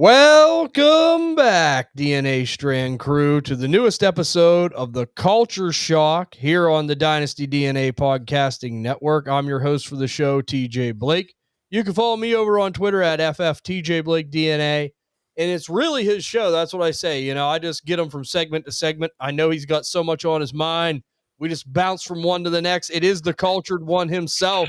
Welcome back, DNA Strand crew, to the newest episode of the Culture Shock here on the Dynasty DNA Podcasting Network. I'm your host for the show, TJ Blake. You can follow me over on Twitter at FFTJBlakeDNA. And it's really his show. That's what I say. You know, I just get him from segment to segment. I know he's got so much on his mind. We just bounce from one to the next. It is the cultured one himself,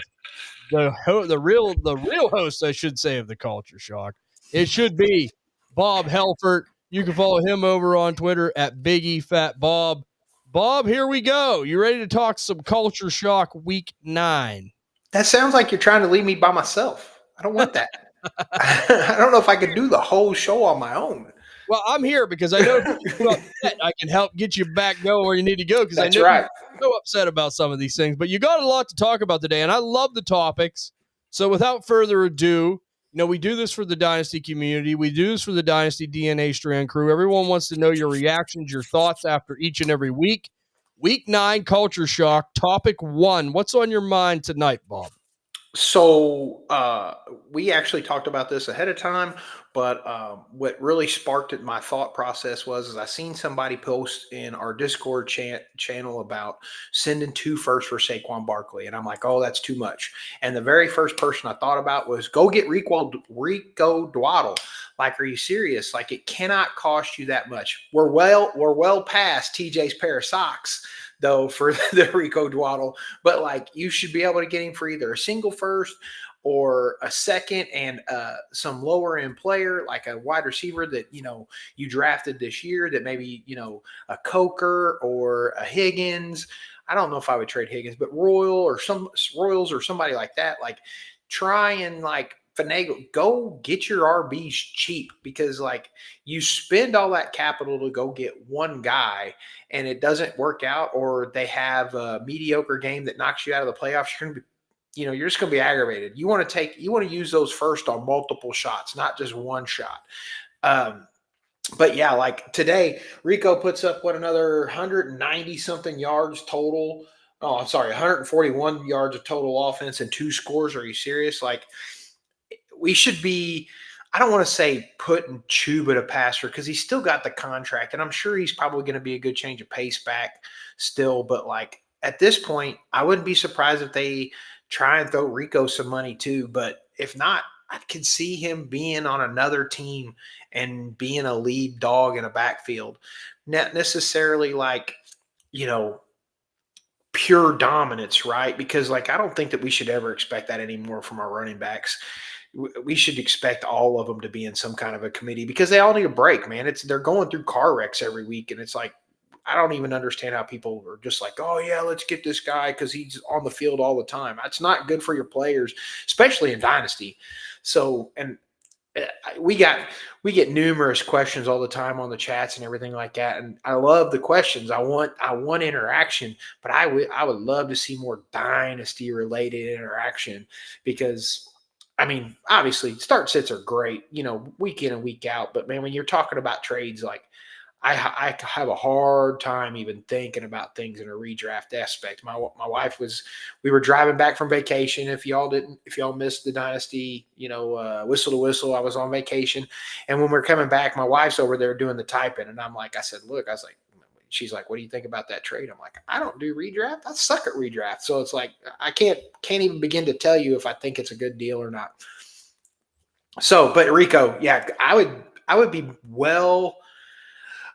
the real host, I should say, of the Culture Shock. It should be Bob Helfert. You can follow him over on Twitter at Biggie Fat Bob. Bob, here we go. You ready to talk some Culture Shock Week 9? That sounds like you're trying to leave me by myself. I don't want that. I don't know if I could do the whole show on my own. Well, I'm here because I know I can help get you back going where you need to go, because I know right. You're so upset about some of these things. But you got a lot to talk about today, and I love the topics. So without further ado, you know, we do this for the Dynasty community. We do this for the Dynasty DNA Strand crew. Everyone wants to know your reactions, your thoughts after each and every week. Week 9, Culture Shock, topic 1. What's on your mind tonight, Bob? So we actually talked about this ahead of time, but what really sparked it, my thought process was I seen somebody post in our Discord channel about sending 2 firsts for Saquon Barkley, and I'm like, oh, that's too much. And the very first person I thought about was go get Rico Dwaddle. Like, are you serious? Like, it cannot cost you that much. We're well past TJ's pair of socks, though, for the Rico Dwaddle, but like, you should be able to get him for either a single first or a second and some lower end player, like a wide receiver that, you know, you drafted this year, that maybe, you know, a Coker or a Higgins. I don't know if I would trade Higgins, but Royals or somebody like that. Like, try and like finagle, go get your RBs cheap, because like, you spend all that capital to go get one guy and it doesn't work out, or they have a mediocre game that knocks you out of the playoffs. You're just going to be aggravated. You want to use those first on multiple shots, not just one shot. But yeah, like today, Rico puts up another 190 something yards total. Oh, I'm sorry, 141 yards of total offense and 2 scores. Are you serious? Like, we should be, I don't want to say putting Chuba to passer, because he's still got the contract, and I'm sure he's probably going to be a good change of pace back still. But like, at this point, I wouldn't be surprised if they try and throw Rico some money too. But if not, I could see him being on another team and being a lead dog in a backfield. Not necessarily like, you know, pure dominance, right? Because like, I don't think that we should ever expect that anymore from our running backs. We should expect all of them to be in some kind of a committee, because they all need a break, man. They're going through car wrecks every week, and it's like, I don't even understand how people are just like, oh yeah, let's get this guy because he's on the field all the time. That's not good for your players, especially in Dynasty. So, and we get numerous questions all the time on the chats and everything like that, and I love the questions. I want interaction, but I would love to see more Dynasty related interaction, because I mean, obviously start sits are great, you know, week in and week out, but man, when you're talking about trades, like, I have a hard time even thinking about things in a redraft aspect. My wife we were driving back from vacation. If y'all missed the Dynasty, you know, whistle to whistle, I was on vacation. And when we're coming back, my wife's over there doing the typing. And she's like, what do you think about that trade? I'm like, I don't do redraft. I suck at redraft. So it's like, I can't even begin to tell you if I think it's a good deal or not. So, but Rico, yeah, I would be well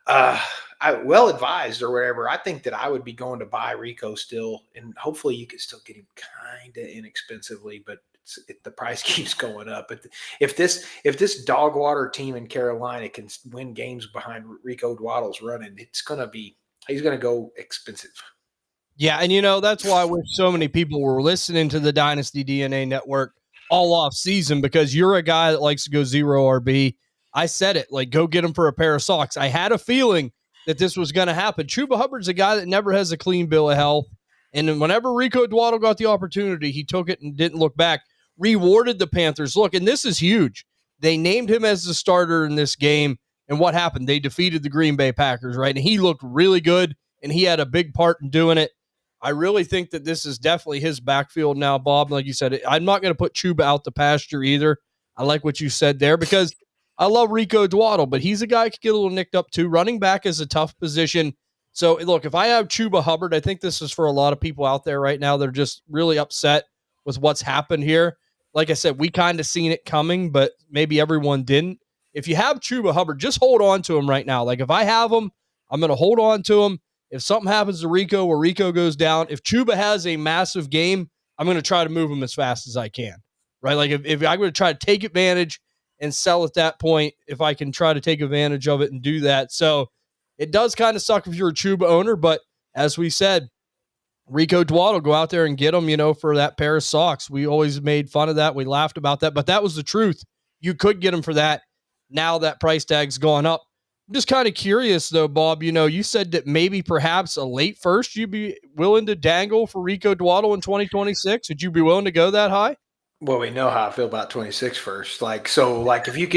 advised or whatever. I think that I would be going to buy Rico still, and hopefully you can still get him kind of inexpensively, but the price keeps going up. But if this dog water team in Carolina can win games behind Rico Dwaddle's running, he's going to go expensive. Yeah, and you know, that's why I wish so many people were listening to the Dynasty DNA Network all off season, because you're a guy that likes to go 0 RB. I said it, like, go get him for a pair of socks. I had a feeling that this was going to happen. Chuba Hubbard's a guy that never has a clean bill of health. And whenever Rico Dwaddle got the opportunity, he took it and didn't look back, rewarded the Panthers. Look, and this is huge. They named him as the starter in this game. And what happened? They defeated the Green Bay Packers, right? And he looked really good, and he had a big part in doing it. I really think that this is definitely his backfield now, Bob. Like you said, I'm not going to put Chuba out the pasture either. I like what you said there, because I love Rico Dwaddle, but he's a guy who could get a little nicked up too. Running back is a tough position. So, look, if I have Chuba Hubbard, I think this is for a lot of people out there right now. They're just really upset with what's happened here. Like I said, we kind of seen it coming, but maybe everyone didn't. If you have Chuba Hubbard, just hold on to him right now. Like if I have him, I'm going to hold on to him. If something happens to Rico where Rico goes down, if Chuba has a massive game, I'm going to try to move him as fast as I can. Right? Like if I'm going to try to take advantage and sell at that point, if I can try to take advantage of it and do that. So it does kind of suck if you're a Chuba owner, but as we said, Rico Dwaddle, go out there and get him, for that pair of socks. We always made fun of that. We laughed about that, but that was the truth. You could get him for that. Now that price tag's gone up. I'm just kind of curious, though, Bob. You said that maybe perhaps a late first you'd be willing to dangle for Rico Dwaddle in 2026. Would you be willing to go that high? Well, we know how I feel about 26 first. Like if you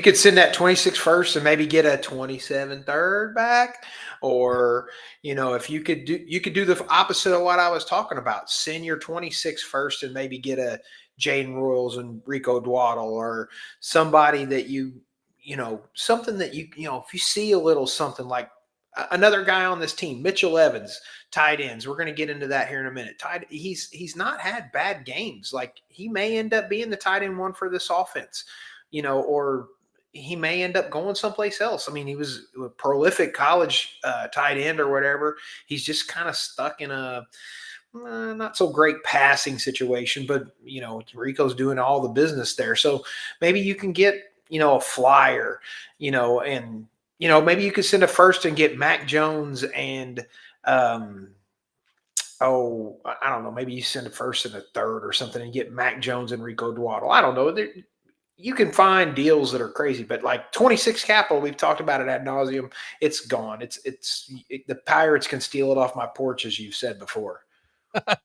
could send that 26 first and maybe get a 27 third back, or if you could do the opposite of what I was talking about. Send your 26 first and maybe get a Jaden Royals and Rico Dwaddle, or somebody that something that if you see a little something like another guy on this team, Mitchell Evans, tight ends. We're going to get into that here in a minute. He's not had bad games. Like he may end up being the tight end one for this offense, or he may end up going someplace else. I mean, he was a prolific college tight end or whatever. He's just kind of stuck in a not so great passing situation, but Rico's doing all the business there. So maybe you can get a flyer, and maybe you could send a first and get Mac Jones and I don't know, maybe you send a first and a third or something and get Mac Jones and Rico Dwaddle. I don't know. You can find deals that are crazy, but like 26 capital, we've talked about it ad nauseum. It's gone. The pirates can steal it off my porch, as you've said before. But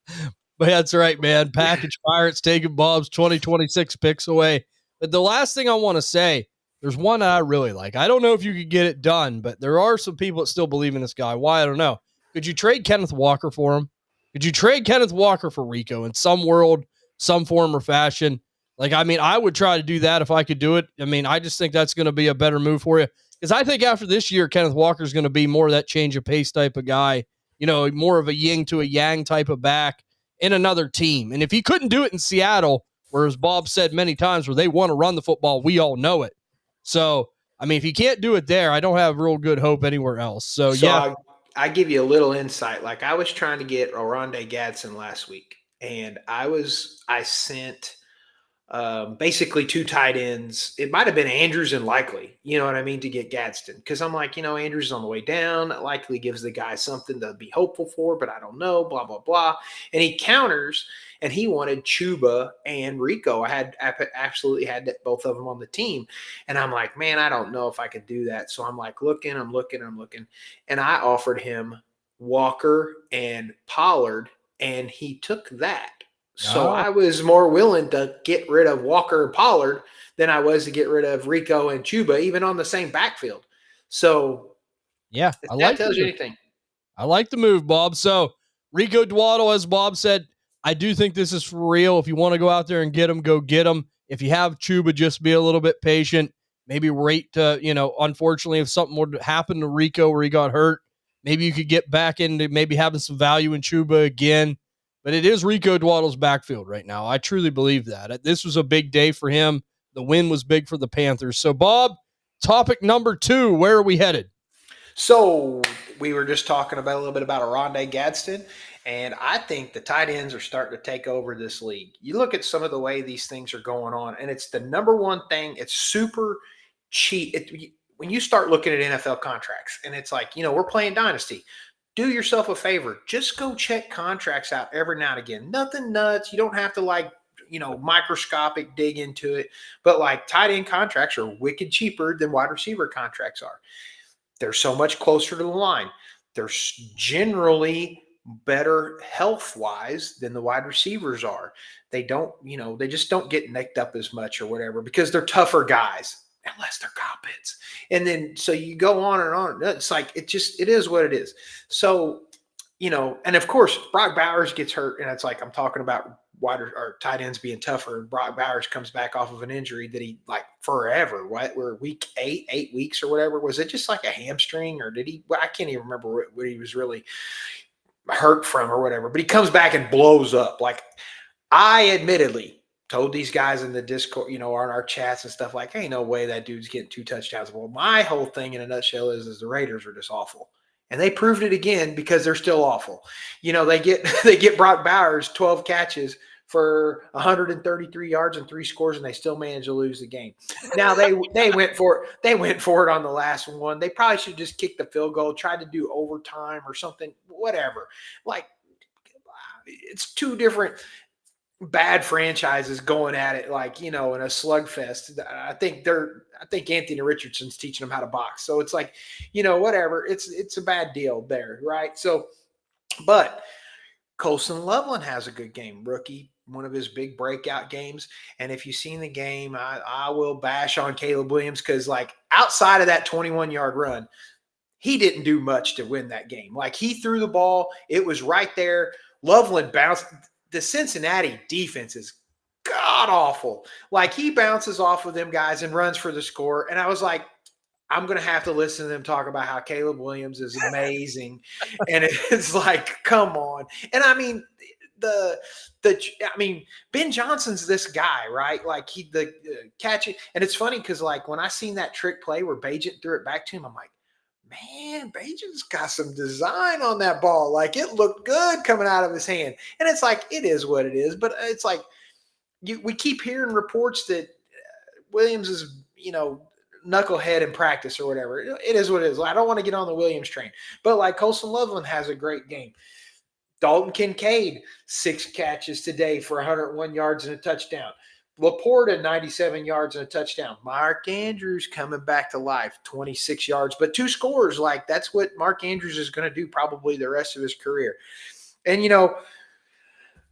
that's right, man. Package Pirates taking Bob's 2026 picks away. But the last thing I want to say, there's one that I really like. I don't know if you could get it done, but there are some people that still believe in this guy. Why? I don't know. Could you trade Kenneth Walker for him? Could you trade Kenneth Walker for Rico in some world, some form or fashion? I would try to do that if I could do it. I just think that's going to be a better move for you. Because I think after this year, Kenneth Walker is going to be more of that change of pace type of guy, more of a yin to a yang type of back in another team. And if he couldn't do it in Seattle, where, as Bob said many times, where they want to run the football, we all know it. So, if he can't do it there, I don't have real good hope anywhere else. So yeah. I give you a little insight. Like I was trying to get Oronde Gadsden last week, and I sent basically two tight ends. It might have been Andrews and Likely, you know what I mean, to get Gadsden. Because I'm like, Andrews is on the way down. That Likely gives the guy something to be hopeful for, but I don't know, blah, blah, blah. And he counters, and he wanted Chuba and Rico. I absolutely had both of them on the team. And I'm like, man, I don't know if I could do that. So I'm like, I'm looking. And I offered him Walker and Pollard, and he took that. So I was more willing to get rid of Walker and Pollard than I was to get rid of Rico and Chuba, even on the same backfield. So yeah, that tells you anything. I like the move, Bob. So Rico Dwaddle, as Bob said, I do think this is for real. If you want to go out there and get him, go get him. If you have Chuba, just be a little bit patient. Maybe wait to, unfortunately, if something would happen to Rico where he got hurt, maybe you could get back into maybe having some value in Chuba again. But it is Rico Dwaddle's backfield right now. I truly believe that. This was a big day for him. The win was big for the Panthers. So, Bob, topic number 2, where are we headed? So we were just talking about a little bit about Oronde Gadsden, and I think the tight ends are starting to take over this league. You look at some of the way these things are going on, and it's the number one thing. It's super cheap. When you start looking at NFL contracts, and it's like, we're playing Dynasty. Do yourself a favor. Just go check contracts out every now and again. Nothing nuts. You don't have to microscopic dig into it. But tight end contracts are wicked cheaper than wide receiver contracts are. They're so much closer to the line. They're generally better health-wise than the wide receivers are. They don't, they just don't get nicked up as much or whatever because they're tougher guys. Unless they're Coppets. And then, so you go on and on. It's like, it is what it is. So, and of course, Brock Bowers gets hurt. And it's like, I'm talking about wider or tight ends being tougher. And Brock Bowers comes back off of an injury that he like forever. What? We're week 8 weeks or whatever. Was it just like a hamstring, or did he? Well, I can't even remember what he was really hurt from or whatever. But he comes back and blows up. Like, I admittedly told these guys in the Discord, on our chats and stuff, like, hey, no way that dude's getting 2 touchdowns. Well, my whole thing in a nutshell is the Raiders are just awful. And they proved it again because they're still awful. They get Brock Bowers 12 catches for 133 yards and 3 scores, and they still managed to lose the game. Now they went for it. They went for it on the last one. They probably should just kick the field goal, tried to do overtime or something, whatever. Like, it's 2 different bad franchises going at it, like, in a slugfest. I think Anthony Richardson's teaching them how to box. So it's like, whatever. It's a bad deal there, right? So, but Colson Loveland has a good game, rookie, one of his big breakout games. And if you've seen the game, I will bash on Caleb Williams because, like, outside of that 21-yard run, he didn't do much to win that game. Like, he threw the ball. It was right there. Loveland bounced. The Cincinnati defense is god awful. Like, he bounces off of them guys and runs for the score. And I was like, I'm going to have to listen to them talk about how Caleb Williams is amazing. And it's like, come on. And I mean, Ben Johnson's this guy, right? Like, the catching. And it's funny because, like, when I seen that trick play where Bagent threw it back to him, I'm like, man, Bagent's got some design on that ball. Like, it looked good coming out of his hand. And it's like, it is what it is. But it's like, we keep hearing reports that Williams is, knucklehead in practice or whatever. It is what it is. I don't want to get on the Williams train. But, like, Colson Loveland has a great game. Dalton Kincaid, 6 catches today for 101 yards and a touchdown. Laporta, 97 yards and a touchdown. Mark Andrews coming back to life, 26 yards, but 2 scores. Like, that's what Mark Andrews is going to do probably the rest of his career. And,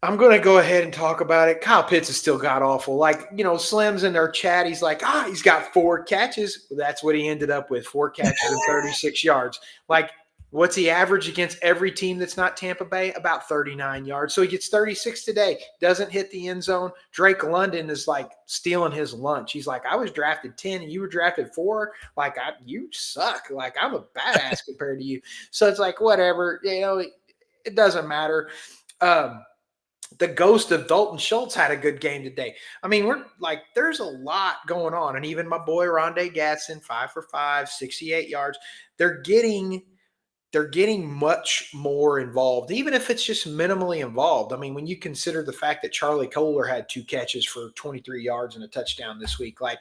I'm going to go ahead and talk about it. Kyle Pitts has still got awful. Like, Slim's in their chat. He's like, he's got 4 catches. Well, that's what he ended up with, 4 catches and 36 yards. Like, what's he average against every team that's not Tampa Bay? About 39 yards. So he gets 36 today, doesn't hit the end zone. Drake London is like stealing his lunch. He's like, I was drafted 10 and you were drafted 4. Like, you suck. Like, I'm a badass compared to you. So it's like, whatever, it doesn't matter. The ghost of Dalton Schultz had a good game today. I mean, we're like, there's a lot going on. And even my boy Rondé Gatson, 5 for 5, 68 yards. They're getting much more involved, even if it's just minimally involved. I mean, when you consider the fact that Charlie Kohler had 2 catches for 23 yards and a touchdown this week, like,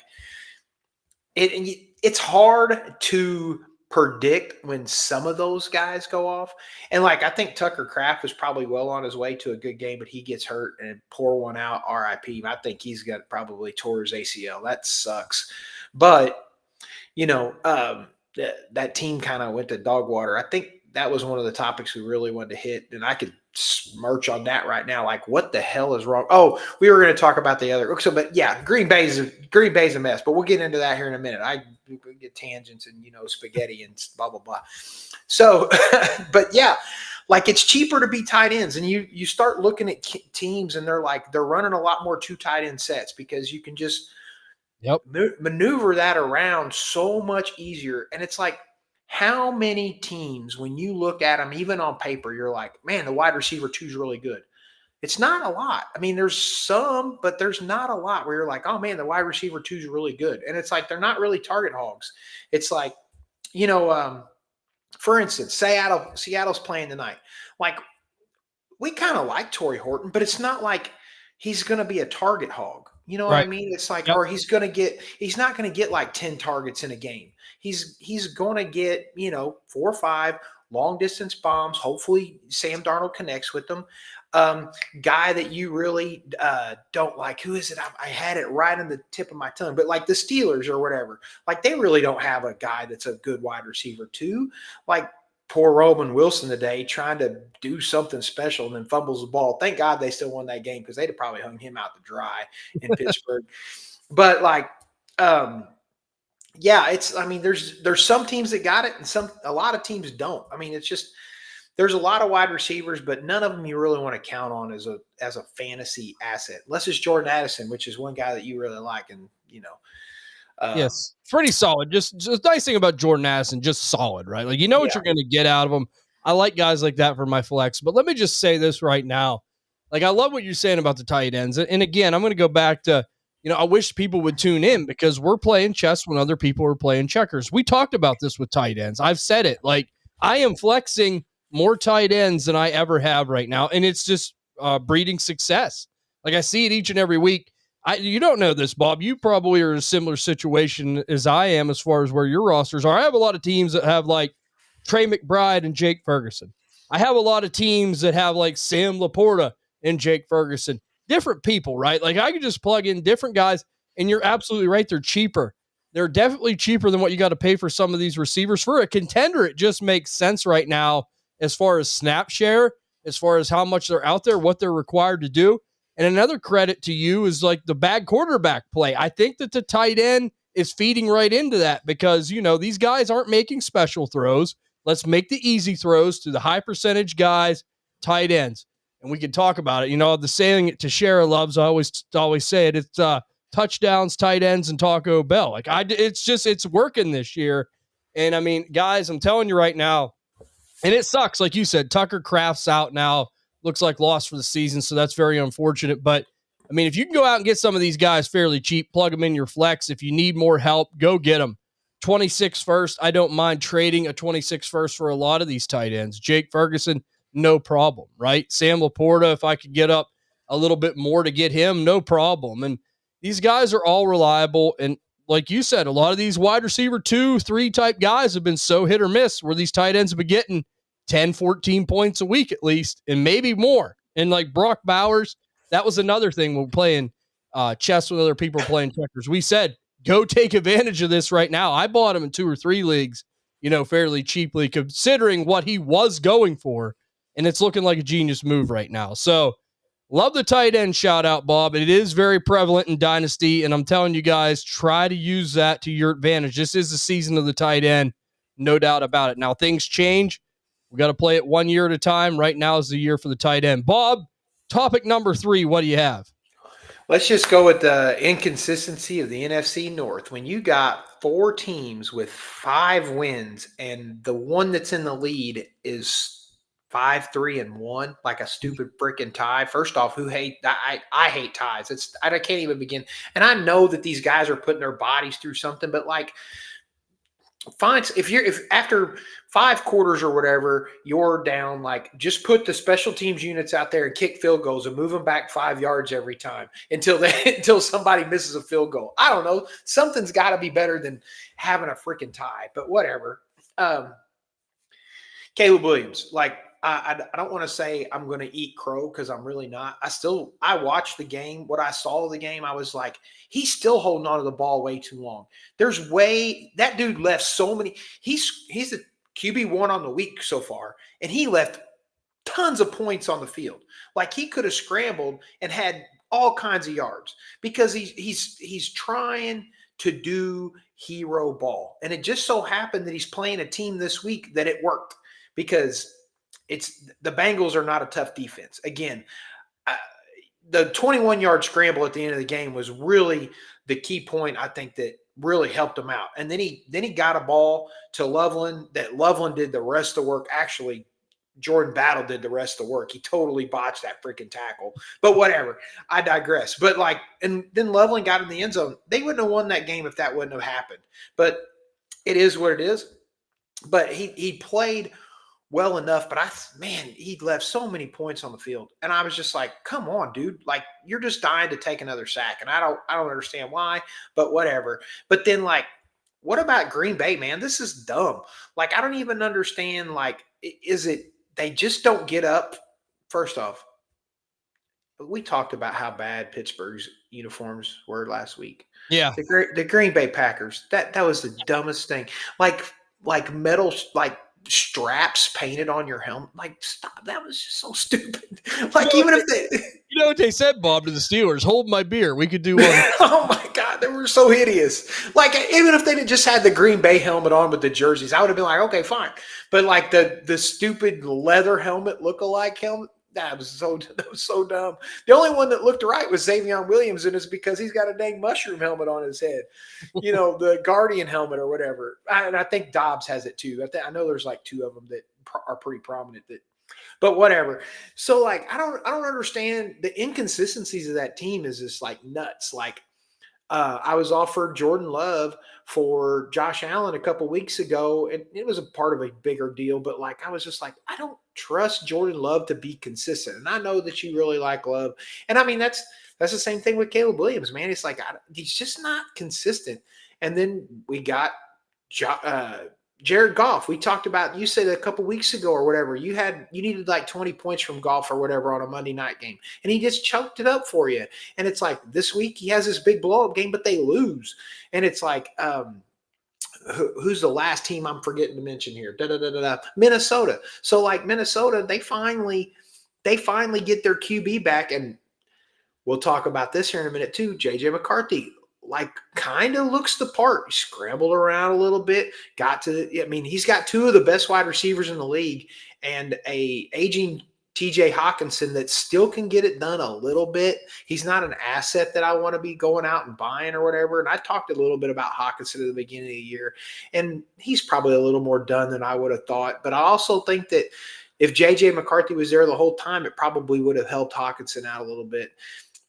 it's hard to predict when some of those guys go off. And, like, I think Tucker Kraft was probably well on his way to a good game, but he gets hurt and pour one out, RIP. I think he's got probably tore his ACL. That sucks. But, that team kind of went to dog water. I think that was one of the topics we really wanted to hit, and I could smirch on that right now. Like, what the hell is wrong? Oh, we were going to talk about the other. So, but yeah, Green Bay's a mess, but we'll get into that here in a minute. I get tangents and spaghetti and blah blah blah. So, but yeah, like, it's cheaper to be tight ends, and you start looking at teams, and they're running a lot more 2 tight end sets because you can just maneuver that around so much easier. And it's like, how many teams, when you look at them, even on paper, you're like, man, the wide receiver 2 is really good. It's not a lot. I mean, there's some, but there's not a lot where you're like, oh man, the wide receiver 2 is really good. And it's like, they're not really target hogs. It's like, for instance, Seattle's playing tonight. Like, we kind of like Torrey Horton, but it's not like he's going to be a target hog. You know what I mean? It's like, or he's not going to get like 10 targets in a game. He's going to get, 4 or 5 long distance bombs. Hopefully Sam Darnold connects with them. Guy that you really don't like. Who is it? I had it right on the tip of my tongue, but like the Steelers or whatever, like, they really don't have a guy that's a good wide receiver too. Like, poor Roman Wilson today trying to do something special and then fumbles the ball. Thank God they still won that game because they'd have probably hung him out to dry in Pittsburgh. But, like, yeah, there's some teams that got it and a lot of teams don't. I mean, it's just, there's a lot of wide receivers, but none of them you really want to count on as a fantasy asset, unless it's Jordan Addison, which is one guy that you really like, and Yes, pretty solid. Just nice thing about Jordan Addison, just solid, right? Like, what you're going to get out of him. I like guys like that for my flex. But let me just say this right now. Like, I love what you're saying about the tight ends. And again, I'm going to go back to, I wish people would tune in because we're playing chess when other people are playing checkers. We talked about this with tight ends. I've said it. Like, I am flexing more tight ends than I ever have right now. And it's just breeding success. Like, I see it each and every week. You don't know this, Bob. You probably are in a similar situation as I am as far as where your rosters are. I have a lot of teams that have like Trey McBride and Jake Ferguson. I have a lot of teams that have like Sam Laporta and Jake Ferguson. Different people, right? Like I could just plug in different guys, and you're absolutely right. They're cheaper. They're definitely cheaper than what you got to pay for some of these receivers. For a contender, it just makes sense right now as far as snap share, as far as how much they're out there, what they're required to do. And another credit to you is like the bad quarterback play. I think that the tight end is feeding right into that because, these guys aren't making special throws. Let's make the easy throws to the high percentage guys, tight ends. And we can talk about it. The saying Teixeira loves, I always say it. It's touchdowns, tight ends, and Taco Bell. Like it's working this year. And I mean, guys, I'm telling you right now, and it sucks. Like you said, Tucker Kraft's out now. Looks like lost for the season, so that's very unfortunate. But, I mean, if you can go out and get some of these guys fairly cheap, plug them in your flex. If you need more help, go get them. 26 first, I don't mind trading a 26 first for a lot of these tight ends. Jake Ferguson, no problem, right? Sam Laporta, if I could get up a little bit more to get him, no problem. And these guys are all reliable. And like you said, a lot of these wide receiver 2, 3 type guys have been so hit or miss where these tight ends have been getting 10, 14 points a week at least, and maybe more. And like Brock Bowers, that was another thing when playing chess with other people playing checkers. We said, go take advantage of this right now. I bought him in 2 or 3 leagues, fairly cheaply considering what he was going for. And it's looking like a genius move right now. So love the tight end shout out, Bob. It is very prevalent in Dynasty. And I'm telling you guys, try to use that to your advantage. This is the season of the tight end. No doubt about it. Now things change. We got to play it 1 year at a time. Right now is the year for the tight end. Bob, topic number 3, what do you have? Let's just go with the inconsistency of the NFC North. When you got 4 teams with 5 wins and the one that's in the lead is 5-3-1, like a stupid freaking tie. First off, I hate ties. I can't even begin. And I know that these guys are putting their bodies through something, but like, fine. If after 5 quarters or whatever, you're down, like just put the special teams units out there and kick field goals and move them back 5 yards every time until somebody misses a field goal. I don't know. Something's got to be better than having a freaking tie, but whatever. Caleb Williams, like I don't want to say I'm going to eat crow because I'm really not. I watched the game. What I saw of the game, I was like, he's still holding on to the ball way too long. That dude left so many. He's the QB1 on the week so far, and he left tons of points on the field. Like he could have scrambled and had all kinds of yards because he's trying to do hero ball. And it just so happened that he's playing a team this week that it worked because the Bengals are not a tough defense. Again, the 21-yard scramble at the end of the game was really the key point, I think, that really helped him out. And then he got a ball to Loveland that Loveland did the rest of the work. Actually, Jordan Battle did the rest of the work. He totally botched that freaking tackle. But whatever. I digress. But and then Loveland got in the end zone. They wouldn't have won that game if that wouldn't have happened. But it is what it is. But he played well enough, but he left so many points on the field. And I was just like, come on, dude. Like, you're just dying to take another sack. And I don't understand why, but whatever. But then, like, what about Green Bay, man? This is dumb. Like, I don't even understand, like, is it they just don't get up? First off, we talked about how bad Pittsburgh's uniforms were last week. Yeah. The Green Bay Packers, that was the dumbest thing. Like metal, like straps painted on your helmet. Like, stop. That was just so stupid. Like, even if they, you know what they said, Bob, to the Steelers? Hold my beer. We could do one. oh my God, they were so hideous. Like, even if they just had the Green Bay helmet on with the jerseys, I would have been like, okay, fine. But like the stupid leather helmet look-alike helmet, that was so dumb. The only one that looked right was Xavier Williams, and it's because he's got a dang mushroom helmet on his head. You know, the Guardian helmet or whatever. And I think Dobbs has it too. I know there's like two of them that are pretty prominent. But whatever. So like, I don't understand the inconsistencies of that team. Is just like nuts. Like, I was offered Jordan Love for Josh Allen a couple weeks ago, and it was a part of a bigger deal. But like, I was just like, I don't trust Jordan Love to be consistent. And I know that you really like Love, and I mean that's the same thing with Caleb Williams, man. It's like he's just not consistent. And then we got Jared Goff. We talked about, you said a couple weeks ago or whatever, you needed like 20 points from Goff or whatever on a Monday night game, and he just choked it up for you. And it's like, this week he has this big blow up game, but they lose. And it's like, who's the last team I'm forgetting to mention here? Minnesota. So like Minnesota, they finally get their QB back, and we'll talk about this here in a minute too. JJ McCarthy, like, kind of looks the part. He scrambled around a little bit, he's got two of the best wide receivers in the league, and a aging TJ Hawkinson that still can get it done a little bit. He's not an asset that I want to be going out and buying or whatever. And I talked a little bit about Hawkinson at the beginning of the year, and he's probably a little more done than I would have thought. But I also think that if JJ McCarthy was there the whole time, it probably would have helped Hawkinson out a little bit.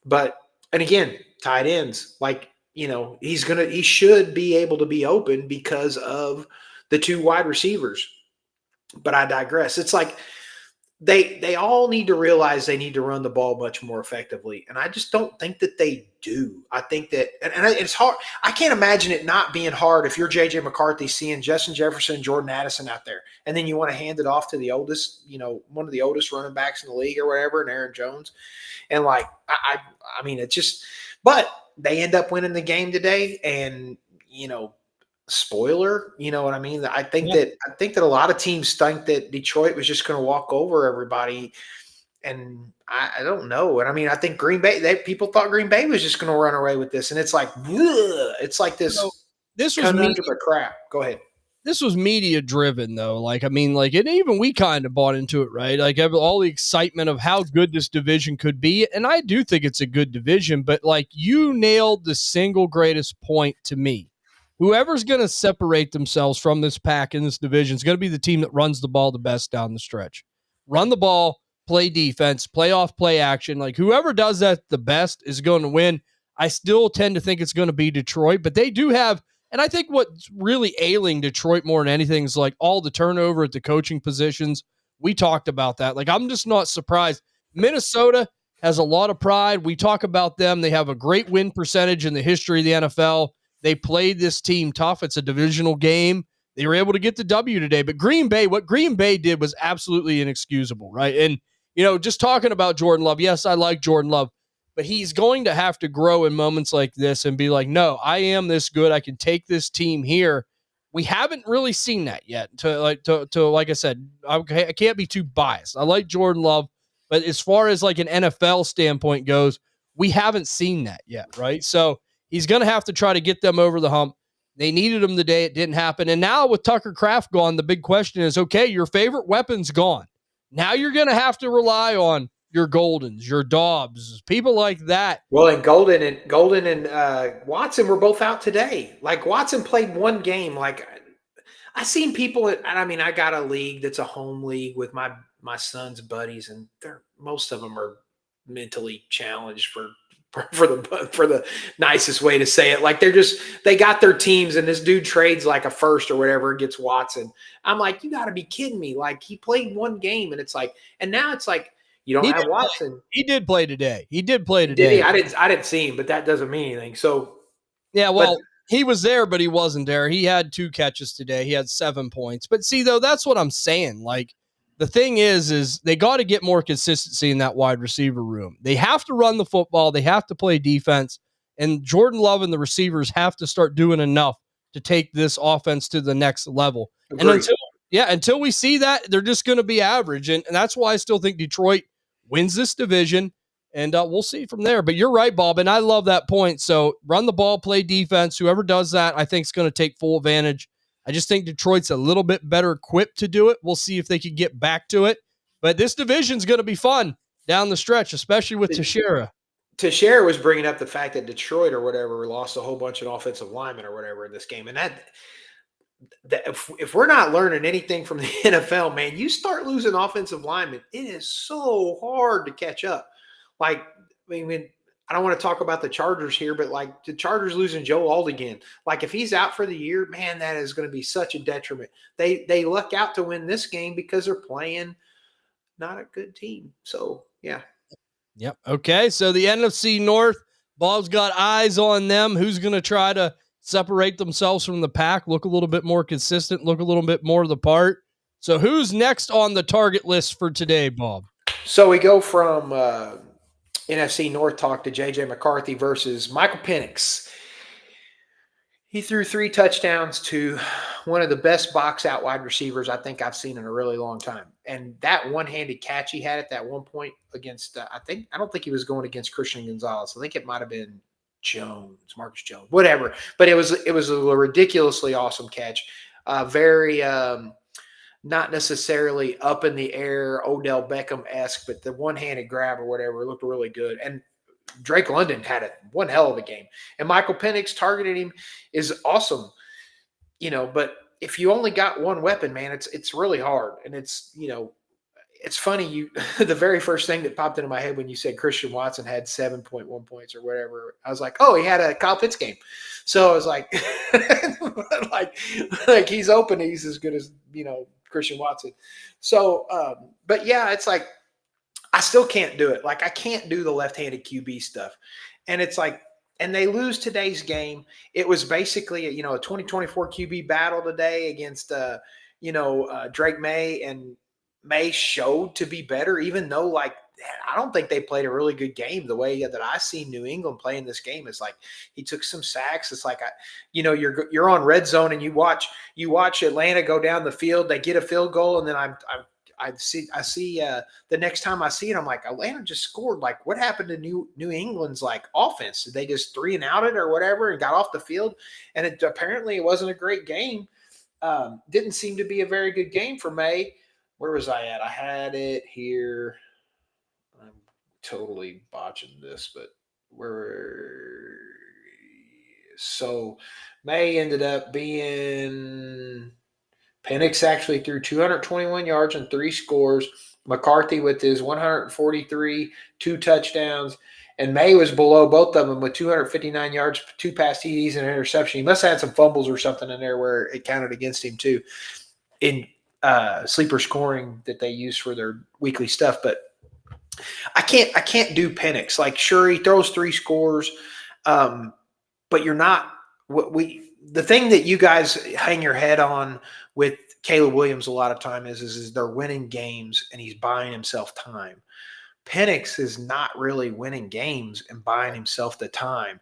But, and again, tight ends, like, you know, he should be able to be open because of the two wide receivers. But I digress. It's like they all need to realize they need to run the ball much more effectively. And I just don't think that they do. I think that, and it's hard. I can't imagine it not being hard if you're JJ McCarthy seeing Justin Jefferson, Jordan Addison out there, and then you want to hand it off to the oldest, you know, one of the oldest running backs in the league or whatever, and Aaron Jones. And like, I mean, it's just, but they end up winning the game today. And, you know, spoiler, you know what I mean? I think that a lot of teams think that Detroit was just going to walk over everybody. And I don't know. And I mean, I think Green Bay, people thought Green Bay was just going to run away with this. And it's like, it's like this. So, this was media crap. Go ahead. This was media driven though. Like, I mean, like, and even we kind of bought into it, right? Like, all the excitement of how good this division could be. And I do think it's a good division, but like, you nailed the single greatest point to me. Whoever's going to separate themselves from this pack in this division is going to be the team that runs the ball the best down the stretch. Run the ball, play defense, play off, play action. Like, whoever does that the best is going to win. I still tend to think it's going to be Detroit, but they do have, and I think what's really ailing Detroit more than anything is like all the turnover at the coaching positions. We talked about that. Like, I'm just not surprised. Minnesota has a lot of pride. We talk about them. They have a great win percentage in the history of the NFL. They played this team tough. It's a divisional game. They were able to get the W today. But Green Bay, what Green Bay did was absolutely inexcusable, right? And, you know, just talking about Jordan Love, yes, I like Jordan Love, but he's going to have to grow in moments like this and be like, no, I am this good. I can take this team here. We haven't really seen that yet. Like I said, I can't be too biased. I like Jordan Love, but as far as like an NFL standpoint goes, we haven't seen that yet, right? So he's going to have to try to get them over the hump. They needed him today. It didn't happen. And now with Tucker Kraft gone, the big question is, okay, your favorite weapon's gone. Now you're going to have to rely on your Goldens, your Dobbs, people like that. Well, and Golden and Watson were both out today. Like, Watson played one game. Like, I seen people, and I mean, I got a league that's a home league with my son's buddies, and most of them are mentally challenged for the nicest way to say it. Like, they got their teams, and this dude trades like a first or whatever and gets Watson. I'm like, you got to be kidding me. Like, he played one game, and it's like, and now it's like, you don't have Watson. He did play today. Did he? I didn't see him, but that doesn't mean anything. So, yeah, well, he was there, but he wasn't there. He had 2 catches today. He had 7 points. But see, though, that's what I'm saying. Like, the thing is they got to get more consistency in that wide receiver room. They have to run the football. They have to play defense. And Jordan Love and the receivers have to start doing enough to take this offense to the next level. Agreed. And until we see that, they're just going to be average. And that's why I still think Detroit wins this division, and we'll see from there. But you're right, Bob, and I love that point. So run the ball, play defense. Whoever does that, I think is going to take full advantage. I just think Detroit's a little bit better equipped to do it. We'll see if they can get back to it. But this division's going to be fun down the stretch, especially with Teixeira. Teixeira was bringing up the fact that Detroit or whatever lost a whole bunch of offensive linemen or whatever in this game. And that if we're not learning anything from the NFL, man, you start losing offensive linemen, it is so hard to catch up. Like, I mean, I don't want to talk about the Chargers here, but like the Chargers losing Joe Alt again. Like if he's out for the year, man, that is going to be such a detriment. They luck out to win this game because they're playing not a good team. So, yeah. Yep. Okay. So the NFC North, Bob's got eyes on them. Who's going to try to separate themselves from the pack, look a little bit more consistent, look a little bit more the part? So who's next on the target list for today, Bob? So we go from NFC North talk to J.J. McCarthy versus Michael Penix. He threw 3 touchdowns to one of the best box out wide receivers I think I've seen in a really long time. And that one-handed catch he had at that one point against, I don't think he was going against Christian Gonzalez. I think it might have been Marcus Jones, whatever. But it was a ridiculously awesome catch. Very not necessarily up in the air, Odell Beckham-esque, but the one-handed grab or whatever looked really good. And Drake London had one hell of a game. And Michael Penix targeting him is awesome, but if you only got one weapon, man, it's really hard. And it's funny. The very first thing that popped into my head when you said Christian Watson had 7.1 points or whatever, I was like, oh, he had a Kyle Pitts game. So I was like, like he's open. He's as good as, Christian Watson. So, but yeah, it's like, I still can't do it. Like I can't do the left-handed QB stuff. And it's like, and they lose today's game. It was basically, a 2024 QB battle today against, Drake May, and May showed to be better, even though like, I don't think they played a really good game. The way that I see New England playing this game is like he took some sacks. It's like you're on red zone and you watch Atlanta go down the field. They get a field goal, and then I see the next time I see it, I'm like, Atlanta just scored. Like, what happened to New England's like offense? Did they just 3-and-out it or whatever and got off the field? And apparently it wasn't a great game. Didn't seem to be a very good game for May. Where was I at? I had it here. I'm totally botching this, but so May ended up being. Penix actually threw 221 yards and 3 scores. McCarthy with his 143, 2 touchdowns. And May was below both of them with 259 yards, 2 pass TDs, and an interception. He must have had some fumbles or something in there where it counted against him too in sleeper scoring that they use for their weekly stuff. But I can't do Penix. Like, sure, he throws 3 scores, but you're not the thing that you guys hang your head on with Caleb Williams a lot of time is they're winning games and he's buying himself time. Penix is not really winning games and buying himself the time.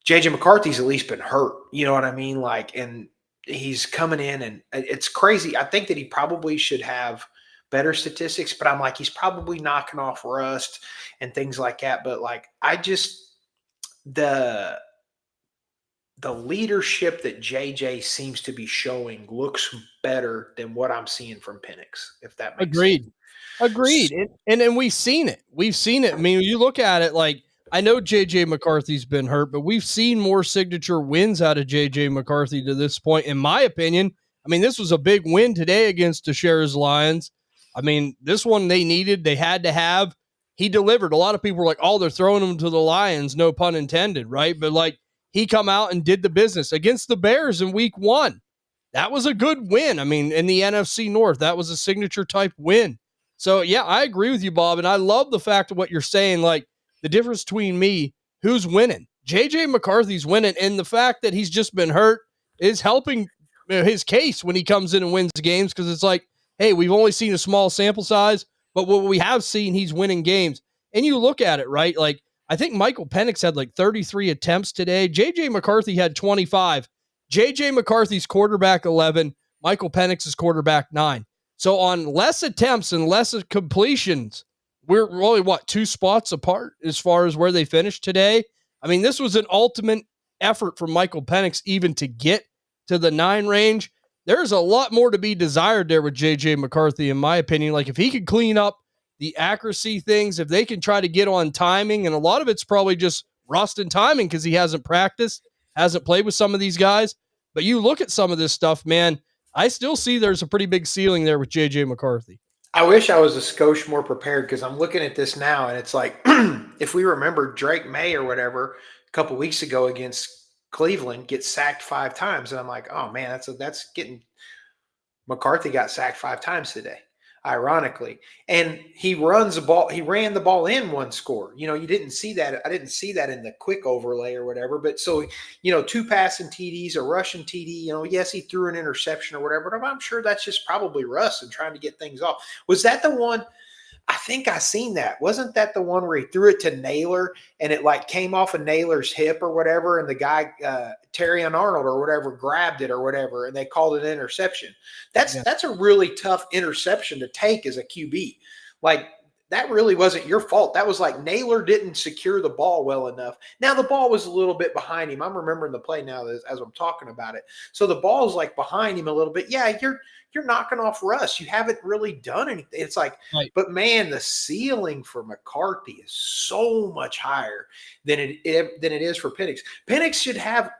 JJ McCarthy's at least been hurt. You know what I mean? Like, and he's coming in, and it's crazy. I think that he probably should have better statistics, but I'm like, he's probably knocking off rust and things like that. But like, the leadership that JJ seems to be showing looks better than what I'm seeing from Penix, if that makes sense. Agreed. And we've seen it. I mean, you look at it, like, I know JJ McCarthy's been hurt, but we've seen more signature wins out of JJ McCarthy to this point, in my opinion. I mean, this was a big win today against Teixeira's Lions. I mean, this one they had to have. He delivered. A lot of people were like, oh, they're throwing him to the Lions, no pun intended, right? But like, he come out and did the business against the Bears in week 1. That was a good win. I mean, in the NFC North, that was a signature type win. So, yeah, I agree with you, Bob. And I love the fact of what you're saying. Like, the difference between who's winning? JJ McCarthy's winning. And the fact that he's just been hurt is helping his case when he comes in and wins games. Because it's like, hey, we've only seen a small sample size, but what we have seen, he's winning games. And you look at it, right? Like, I think Michael Penix had like 33 attempts today. JJ McCarthy had 25. JJ McCarthy's quarterback 11. Michael Penix's quarterback 9. So on less attempts and less completions, we're only, what, 2 spots apart as far as where they finished today? I mean, this was an ultimate effort for Michael Penix even to get to the 9 range. There's a lot more to be desired there with J.J. McCarthy, in my opinion. Like, if he could clean up the accuracy things, if they can try to get on timing, and a lot of it's probably just rust and timing because he hasn't practiced, hasn't played with some of these guys. But you look at some of this stuff, man, I still see there's a pretty big ceiling there with J.J. McCarthy. I wish I was a skosh more prepared because I'm looking at this now and it's like, if we remember Drake May or whatever a couple weeks ago against Cleveland gets sacked 5 times, and I'm like, oh man, that's getting McCarthy got sacked 5 times today, ironically. And he runs the ball. He ran the ball in one score. You didn't see that. I didn't see that in the quick overlay or whatever. But so, 2 passing TDs, a rushing TD, yes, he threw an interception or whatever, but I'm sure that's just probably Russ and trying to get things off. Was that the one? I think I seen that. Wasn't that the one where he threw it to Naylor and it like came off of Naylor's hip or whatever, and the guy Terrion Arnold or whatever grabbed it or whatever, and they called it an interception? That's a really tough interception to take as a QB. Like, that really wasn't your fault. That was like Naylor didn't secure the ball well enough. Now the ball was a little bit behind him. I'm remembering the play now as I'm talking about it. So the ball's like behind him a little bit. Yeah, you're knocking off Russ. You haven't really done anything. It's like, right. But man, the ceiling for McCarthy is so much higher than it is for Penix. Penix should have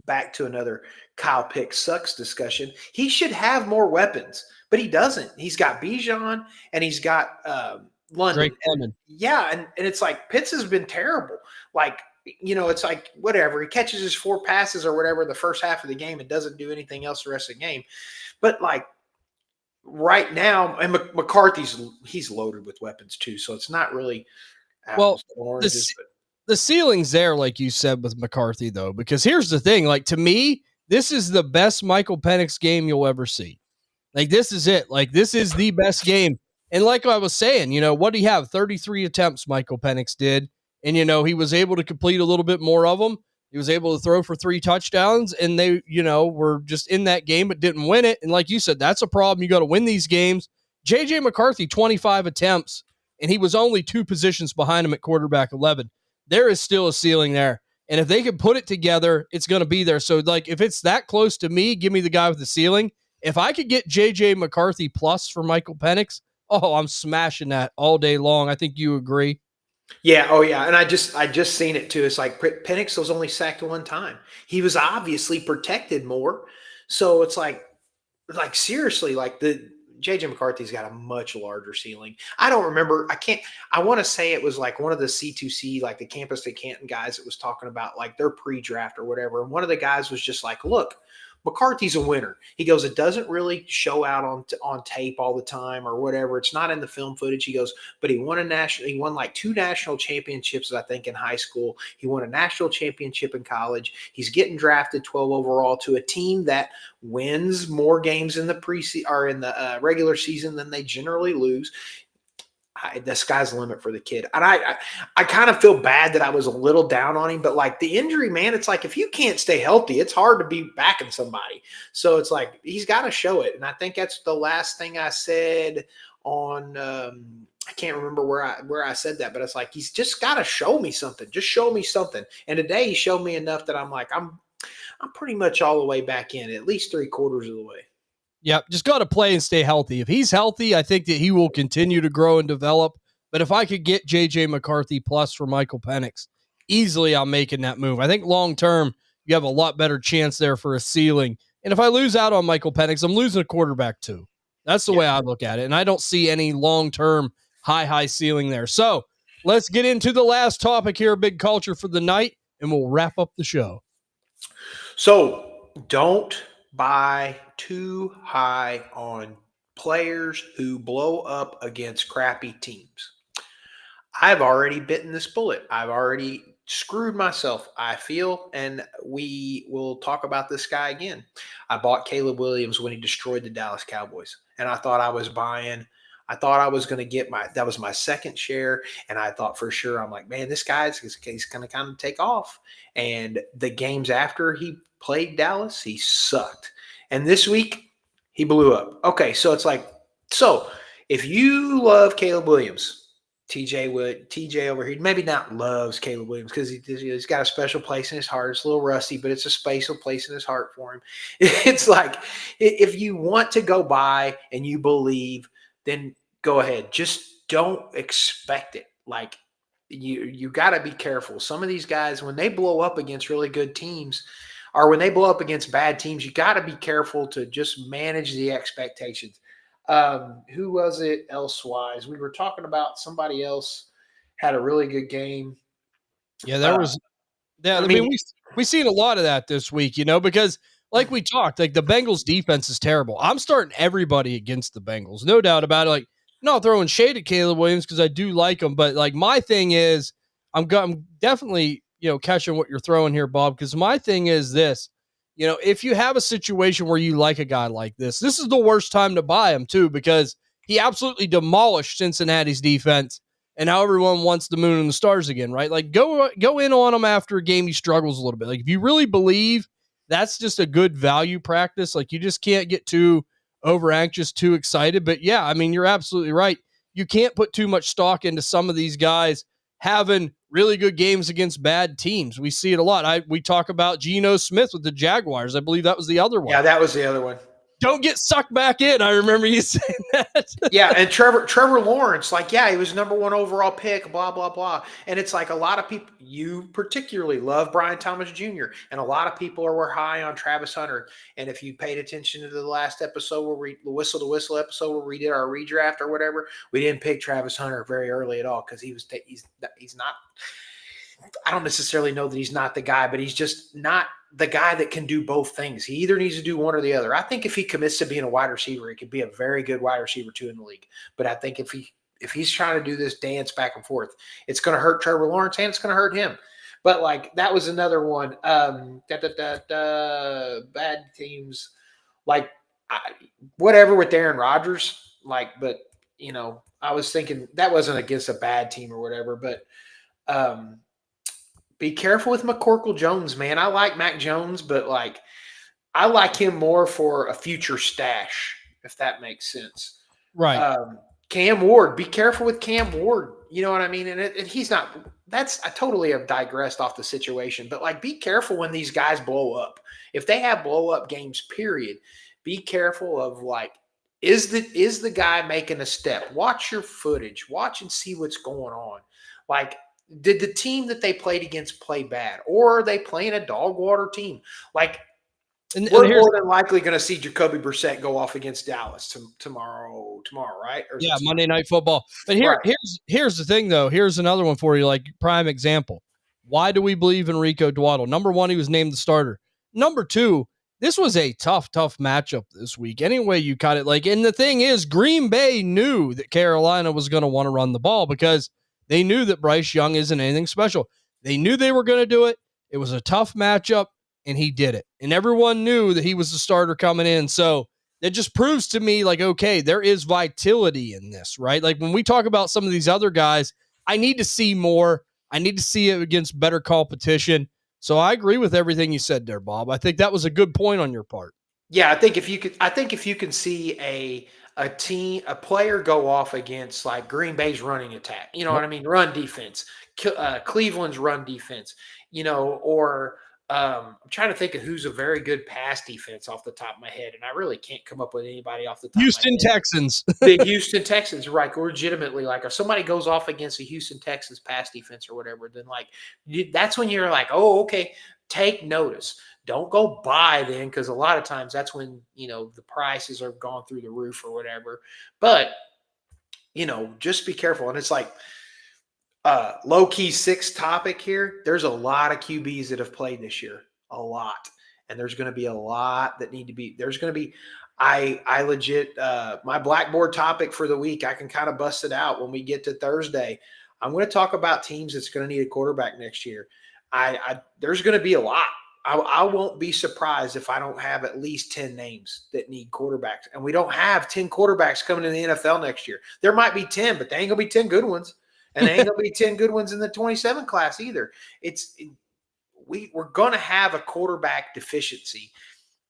back to another Kyle Pick sucks discussion. He should have more weapons, but he doesn't. He's got Bijan and he's got London. And it's like Pitts has been terrible. Like, it's like whatever. He catches his 4 passes or whatever in the first half of the game and doesn't do anything else the rest of the game. But like right now, and he's loaded with weapons too, so it's not really apples to oranges. The ceiling's there, like you said, with McCarthy, though, because here's the thing. Like, to me, this is the best Michael Penix game you'll ever see. Like, this is it. Like, this is the best game. And like I was saying, what did he have? 33 attempts Michael Penix did. And, he was able to complete a little bit more of them. He was able to throw for 3 touchdowns, and they, were just in that game but didn't win it. And like you said, that's a problem. You got to win these games. J.J. McCarthy, 25 attempts, and he was only 2 positions behind him at quarterback 11. There is still a ceiling there. And if they can put it together, it's going to be there. So, like, if it's that close to me, give me the guy with the ceiling. If I could get J.J. McCarthy plus for Michael Penix, I'm smashing that all day long. I think you agree. Yeah. Oh, yeah. And I just seen it too. It's like Penix was only sacked 1 time. He was obviously protected more. So it's like seriously, like the J.J. McCarthy's got a much larger ceiling. I don't remember. I want to say it was like one of the C2C, like the Campus to Canton guys that was talking about like their pre-draft or whatever. And one of the guys was just like, look, McCarthy's a winner. He goes, it doesn't really show out on tape all the time or whatever. It's not in the film footage. He goes, but he won like 2 national championships, I think, in high school. He won a national championship in college. He's getting drafted 12 overall to a team that wins more games in the regular season than they generally lose. The sky's the limit for the kid. And I kind of feel bad that I was a little down on him, but like the injury, man, it's like if you can't stay healthy, it's hard to be backing somebody. So it's like he's got to show it. And I think that's the last thing I said on I can't remember where I said that, but it's like he's just got to show me something. Just show me something. And today he showed me enough that I'm like I'm pretty much all the way back in, at least 3/4 of the way. Yep, just got to play and stay healthy. If he's healthy, I think that he will continue to grow and develop. But if I could get J.J. McCarthy plus for Michael Penix, easily I'm making that move. I think long-term, you have a lot better chance there for a ceiling. And if I lose out on Michael Penix, I'm losing a quarterback too. That's the way I look at it. And I don't see any long-term high ceiling there. So let's get into the last topic here, big culture for the night, and we'll wrap up the show. So don't buy too high on players who blow up against crappy teams. I've already bitten this bullet. I've already screwed myself, I feel, and we will talk about this guy again. I bought Caleb Williams when he destroyed the Dallas Cowboys, and I thought I was buying. I thought I was going to get that was my second share, and I thought for sure, I'm like, man, this guy's he's going to kind of take off. And the games after he played Dallas, he sucked. And this week, he blew up. Okay, so it's like, If you love Caleb Williams, TJ over here, maybe not loves Caleb Williams because he's got a special place in his heart. It's a little rusty, but it's a special place in his heart for him. It's like if you want to go by and you believe, then go ahead. Just don't expect it. Like you got to be careful. Some of these guys, when they blow up against really good teams, or when they blow up against bad teams, you got to be careful to just manage the expectations. Who was it elsewise? We were talking about somebody else had a really good game. Yeah, there was. Yeah, I mean, we seen a lot of that this week, because like we talked, like the Bengals defense is terrible. I'm starting everybody against the Bengals, no doubt about it. Like, I'm not throwing shade at Caleb Williams because I do like him, but like my thing is, I'm definitely catching what you're throwing here, Bob. Because my thing is this, if you have a situation where you like a guy like this is the worst time to buy him too, because he absolutely demolished Cincinnati's defense. And now everyone wants the moon and the stars again, right? Like go in on him after a game he struggles a little bit. Like if you really believe that's just a good value practice, like you just can't get too over anxious, too excited. But yeah, I mean, you're absolutely right. You can't put too much stock into some of these guys having really good games against bad teams. We see it a lot. We talk about Geno Smith with the Jaguars. I believe that was the other one. Yeah, that was the other one. Don't get sucked back in. I remember you saying that. Yeah, and Trevor Lawrence, like, yeah, he was number 1 overall pick, blah, blah, blah. And it's like a lot of people, you particularly love Brian Thomas Jr., and a lot of people were high on Travis Hunter. And if you paid attention to the last episode where the Whistle to Whistle episode where we did our redraft or whatever, we didn't pick Travis Hunter very early at all because he's not – I don't necessarily know that he's not the guy, but he's just not the guy that can do both things. He either needs to do one or the other. I think if he commits to being a wide receiver, he could be a very good wide receiver too in the league. But I think if he's trying to do this dance back and forth, it's going to hurt Trevor Lawrence and it's going to hurt him. But like that was another one. Bad teams, like whatever with Aaron Rodgers. Like, but I was thinking that wasn't against a bad team or whatever. But be careful with McCorkle Jones, man. I like Mac Jones, but like I like him more for a future stash, if that makes sense. Right. Cam Ward, be careful with Cam Ward. You know what I mean? And he's not – I totally have digressed off the situation. But, like, be careful when these guys blow up. If they have blow-up games, period, be careful of, like, is the guy making a step? Watch your footage. Watch and see what's going on. Like, did the team that they played against play bad? Or are they playing a dog water team? Like, we're more than likely going to see Jacoby Brissett go off against Dallas tomorrow, right? Or yeah, Monday Night Football. But here's the thing, though. Here's another one for you, like prime example. Why do we believe in Rico Dwaddle? Number one, he was named the starter. Number two, this was a tough matchup this week. Any way you cut it. Like, and the thing is, Green Bay knew that Carolina was going to want to run the ball because they knew that Bryce Young isn't anything special. They knew they were going to do it. It was a tough matchup, and he did it. And everyone knew that he was the starter coming in. So it just proves to me, like, okay, there is vitality in this, right? Like, when we talk about some of these other guys, I need to see more. I need to see it against better competition. So I agree with everything you said there, Bob. I think that was a good point on your part. Yeah, I think if you can see a player go off against like Green Bay's running attack, you know what I mean? Run defense, Cleveland's run defense, or I'm trying to think of who's a very good pass defense off the top of my head, and I really can't come up with anybody off the top Houston of my head. Texans. The Houston Texans, right? Legitimately, like if somebody goes off against the Houston Texans pass defense or whatever, then like that's when you're like, oh, okay, take notice. Don't go buy then, because a lot of times that's when the prices are gone through the roof or whatever. But just be careful. And it's like low-key sixth topic here. There's a lot of QBs that have played this year, a lot, and there's going to be a lot that need to be. There's going to be. I legit my blackboard topic for the week. I can kind of bust it out when we get to Thursday. I'm going to talk about teams that's going to need a quarterback next year. There's going to be a lot. I won't be surprised if I don't have at least 10 names that need quarterbacks. And we don't have 10 quarterbacks coming in the NFL next year. There might be 10, but they ain't going to be 10 good ones. And there ain't going to be 10 good ones in the 27 class either. We're going to have a quarterback deficiency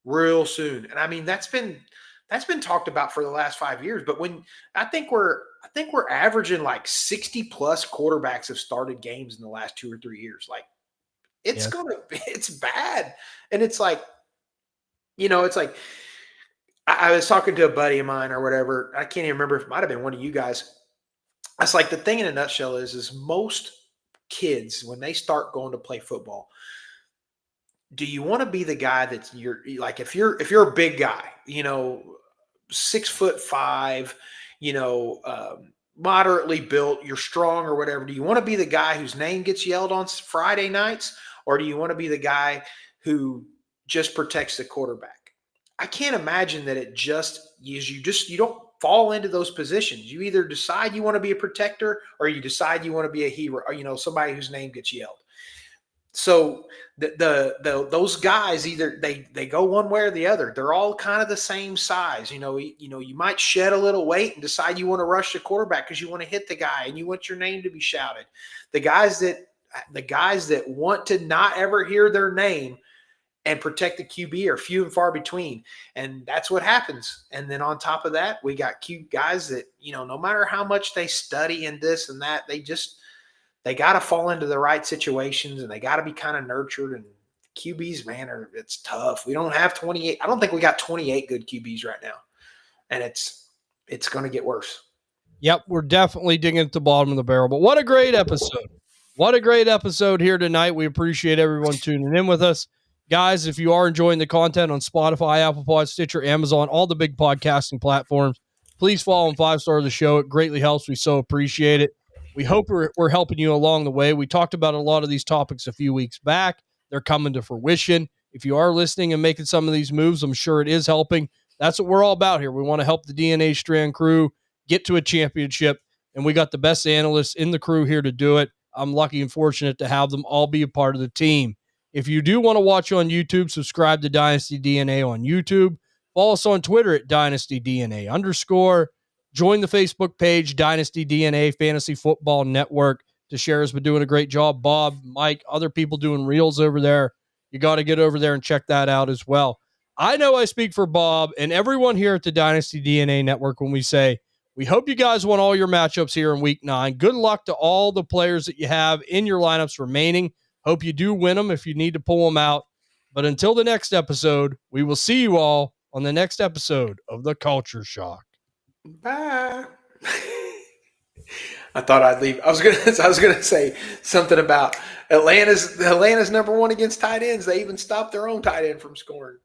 real soon. And I mean, that's been That's been talked about for the last 5 years. But when I think we're averaging like 60 plus quarterbacks have started games in the last 2 or 3 years. Like Yes. it's bad. And it's like, it's like I was talking to a buddy of mine or whatever. I can't even remember if it might have been one of you guys. It's like the thing in a nutshell is most kids when they start going to play football, do you want to be the guy that's you're like if you're a big guy, 6'5", moderately built, you're strong or whatever. Do you want to be the guy whose name gets yelled on Friday nights, or do you want to be the guy who just protects the quarterback? I can't imagine that it just is you don't fall into those positions. You either decide you want to be a protector or you decide you want to be a hero, or somebody whose name gets yelled. So those guys either they go one way or the other. They're all kind of the same size. You might shed a little weight and decide you want to rush the quarterback because you want to hit the guy and you want your name to be shouted. The guys that want to not ever hear their name and protect the QB are few and far between. And that's what happens. And then on top of that, we got guys that, no matter how much they study and this and that, they got to fall into the right situations and they got to be kind of nurtured. And QBs, man, it's tough. We don't have 28. I don't think we got 28 good QBs right now. And it's going to get worse. Yep, we're definitely digging at the bottom of the barrel. But what a great episode. What a great episode here tonight. We appreciate everyone tuning in with us. Guys, if you are enjoying the content on Spotify, Apple Pod, Stitcher, Amazon, all the big podcasting platforms, please follow and 5-star the show. It greatly helps. We so appreciate it. We hope we're helping you along the way. We talked about a lot of these topics a few weeks back. They're coming to fruition. If you are listening and making some of these moves, I'm sure it is helping. That's what we're all about here. We want to help the DNA Strand crew get to a championship, and we got the best analysts in the crew here to do it. I'm lucky and fortunate to have them all be a part of the team. If you do want to watch on YouTube, subscribe to Dynasty DNA on YouTube. Follow us on Twitter at Dynasty DNA _. Join the Facebook page, Dynasty DNA Fantasy Football Network. Teixeira's been doing a great job. Bob, Mike, other people doing reels over there. You got to get over there and check that out as well. I know I speak for Bob and everyone here at the Dynasty DNA Network when we say, we hope you guys won all your matchups here in Week 9. Good luck to all the players that you have in your lineups remaining. Hope you do win them if you need to pull them out. But until the next episode, we will see you all on the next episode of The Culture Shock. Bye. I thought I'd leave. I was gonna say something about Atlanta's number one against tight ends. They even stopped their own tight end from scoring.